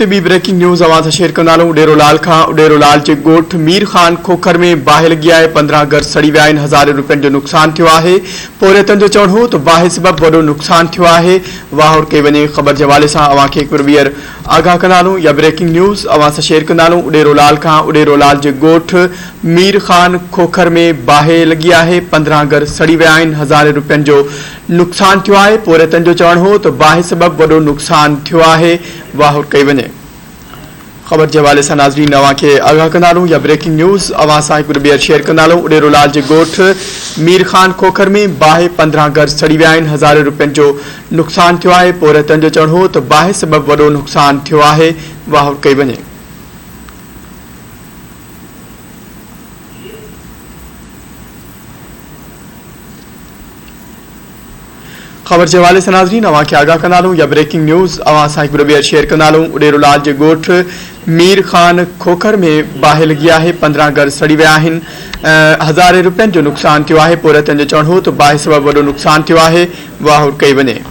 B breaking news आवाज़ share कंदालूं। Uderolal खां उडेरोलाल जे ॻोठ मीर खान खोखर में बाहि लॻी आहे। 15 घर सड़ी विया आहिनि। हज़ारे रुपयनि जो नुक़सान थियो आहे। पोरियतनि जो चवणु हो त बाहि सबबि वॾो नुक़सान थियो आहे। वाहौर कई वञे। ख़बर जे हवाले सां अवां खे हिकु बार ॿीहर आगाह कंदालूं या ब्रेकिंग न्यूज़ अवां सां शेयर कंदालूं। उडेरोलाल खां उडेरोलाल जे ॻोठ मीर खान खोखर में बाहि लॻी आहे। 15 घर सड़ी विया आहिनि। हज़ारे रुपयनि जो नुक़सान थियो आहे। पोरियतनि जो चवणु हो त बाहि सबबि वॾो नुक़सान थियो आहे। वाहौर कई वञे। ख़बर के हवाले से नाज़रीन अवां खे आगाह कंदालूं या ब्रेकिंग न्यूज़ अवां सां हिकु ॿीहर शेयर कंदालूं। उडेरोलाल जे ॻोठ मीर खान खोखर में बाहि 15 घर सड़ी विया आहिनि। हज़ारे रुपयनि जो नुक़सान थियो आहे। पोरियतनि जो चवणु हो त बाहि सबबि वॾो नुक़सान थियो आहे। वाहौर कई वञे। खबर के हवाले से नाज़रीन अवां खे आगाह कंदालूं या ब्रेकिंग न्यूज़ अवां सां हिकु ॿीहर शेयर कंदालूं। उडेरोलाल जे ॻोठ मीर खान खोखर में बाहि लॻी आहे। 15 घर सड़ी विया आहिनि। हज़ारे रुपयनि जो नुक़सान थियो आहे। पोरियतनि जो चवणु हो त बाहि सबबि वॾो नुक़सान थियो आहे। वाहौर कई वञे।